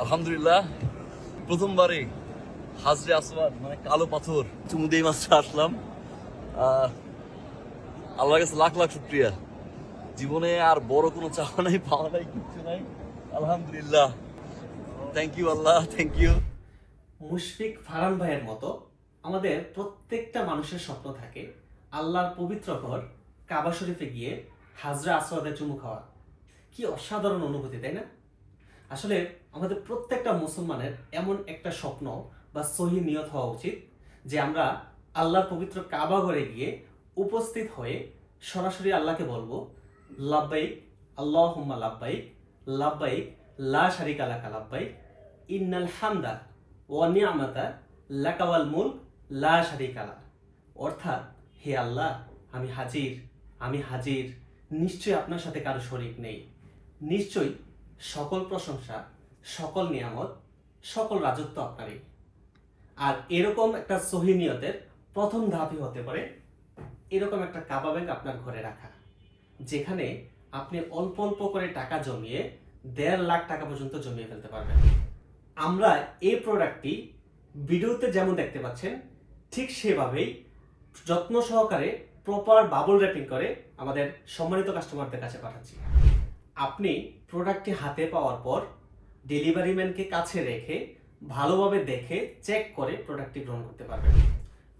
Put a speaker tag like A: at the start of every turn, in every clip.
A: আলহামদুলিল্লাহ প্রথমবারই হাজরে আসওয়াদ মানে কালো পাথর চুমু দিয়ে মাত্র আসলাম। আল্লাহর কাছে লাখ লাখ শুকরিয়া। জীবনে আর বড় কোনো চাওয়া নাই, পাওয়া নাই, কিছু নাই। আলহামদুলিল্লাহ, thank you Allah, thank you.
B: Mushfiq Farhan ভাইয়ের মতো আমাদের প্রত্যেকটা মানুষের স্বপ্ন থাকে আল্লাহর পবিত্র ঘর কাবা শরীফে গিয়ে হাজরা আসওয়াদে চুমু খাওয়া। কি অসাধারণ অনুভূতি, তাই না? আসলে আমাদের প্রত্যেকটা মুসলমানের এমন একটা স্বপ্ন বা সহি নিয়ত হওয়া উচিত যে আমরা আল্লাহর পবিত্র কাবা ঘরে গিয়ে উপস্থিত হয়ে সরাসরি আল্লাহকে বলবো, লাব্বাইক আল্লাহুম্মা লাব্বাইক, লাব্বাইক লা শারিকা লাকা লাব্বাইক, ইন্নাল হামদা ওয়া নি'মাতা লাকা ওয়াল মুলক লা শারিকা লা। অর্থাৎ, হে আল্লাহ, আমি হাজির, নিশ্চয়ই আপনার সাথে কারো শরীক নেই, নিশ্চয়ই সকল প্রশংসা, সকল নিয়ামত, সকল রাজত্ব আপনারই। আর এরকম একটা সহি নিয়তের প্রথম ধাপই হতে পারে এরকম একটা কাবা ব্যাংক আপনার ঘরে রাখা, যেখানে আপনি অল্প অল্প করে টাকা জমিয়ে 1.5 লাখ টাকা পর্যন্ত জমিয়ে ফেলতে পারবেন। আমরা এই প্রোডাক্টটি ভিডিওতে যেমন দেখতে পাচ্ছেন ঠিক সেভাবেই যত্ন সহকারে প্রপার বাবল র্যাপিং করে আমাদের সম্মানিত কাস্টমারদের কাছে পাঠাচ্ছি। আপনি প্রোডাক্টটি হাতে পাওয়ার পর ডেলিভারি ম্যানকে কাছে রেখে ভালোভাবে দেখে চেক করে প্রোডাক্টটি গ্রহণ করতে পারবেন।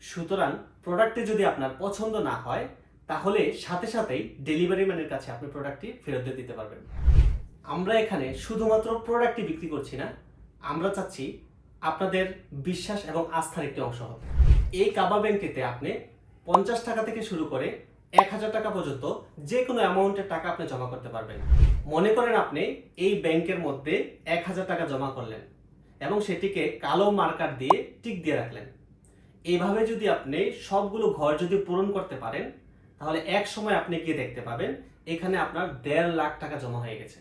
B: সুতরাং প্রোডাক্টটি যদি আপনার পছন্দ না হয় তাহলে সাথে সাথেই ডেলিভারি ম্যানের কাছে আপনি প্রোডাক্টটি ফেরত দিয়ে দিতে পারবেন। আমরা এখানে শুধুমাত্র প্রোডাক্টটি বিক্রি করছি না, আমরা চাচ্ছি আপনাদের বিশ্বাস এবং আস্থার একটি অংশ হতে। এই কাবা ব্যাংকটিতে আপনি 50 টাকা থেকে শুরু করে 1000 টাকা পর্যন্ত যে কোনো অ্যামাউন্টের টাকা আপনি জমা করতে পারবেন। মনে করেন আপনি এই ব্যাংকের মধ্যে 1000 টাকা জমা করলেন এবং সেটিকে কালো মার্কার দিয়ে টিক দিয়ে রাখলেন। এইভাবে যদি আপনি সবগুলো ঘর যদি পূরণ করতে পারেন তাহলে এক সময় আপনি গিয়ে দেখতে পাবেন এখানে আপনার 1.5 লাখ টাকা জমা হয়ে গেছে।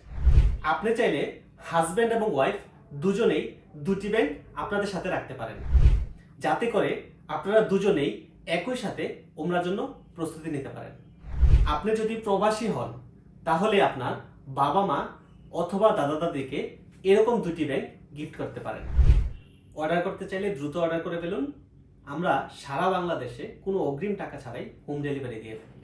B: আপনি চাইলে হাজব্যান্ড এবং ওয়াইফ দুজনেই দুটি ব্যাংক আপনাদের সাথে রাখতে পারেন, যাতে করে আপনারা দুজনেই একই সাথে উমরার জন্য প্রস্তুতি নিতে পারেন। আপনি যদি প্রবাসী হন তাহলে আপনার বাবা মা অথবা দাদা দাদিকে এরকম দুটি ব্যাংক গিফট করতে পারেন। অর্ডার করতে চাইলে দ্রুত অর্ডার করে ফেলুন। আমরা সারা বাংলাদেশে কোনো অগ্রিম টাকা ছাড়াই হোম ডেলিভারি দিয়ে থাকি।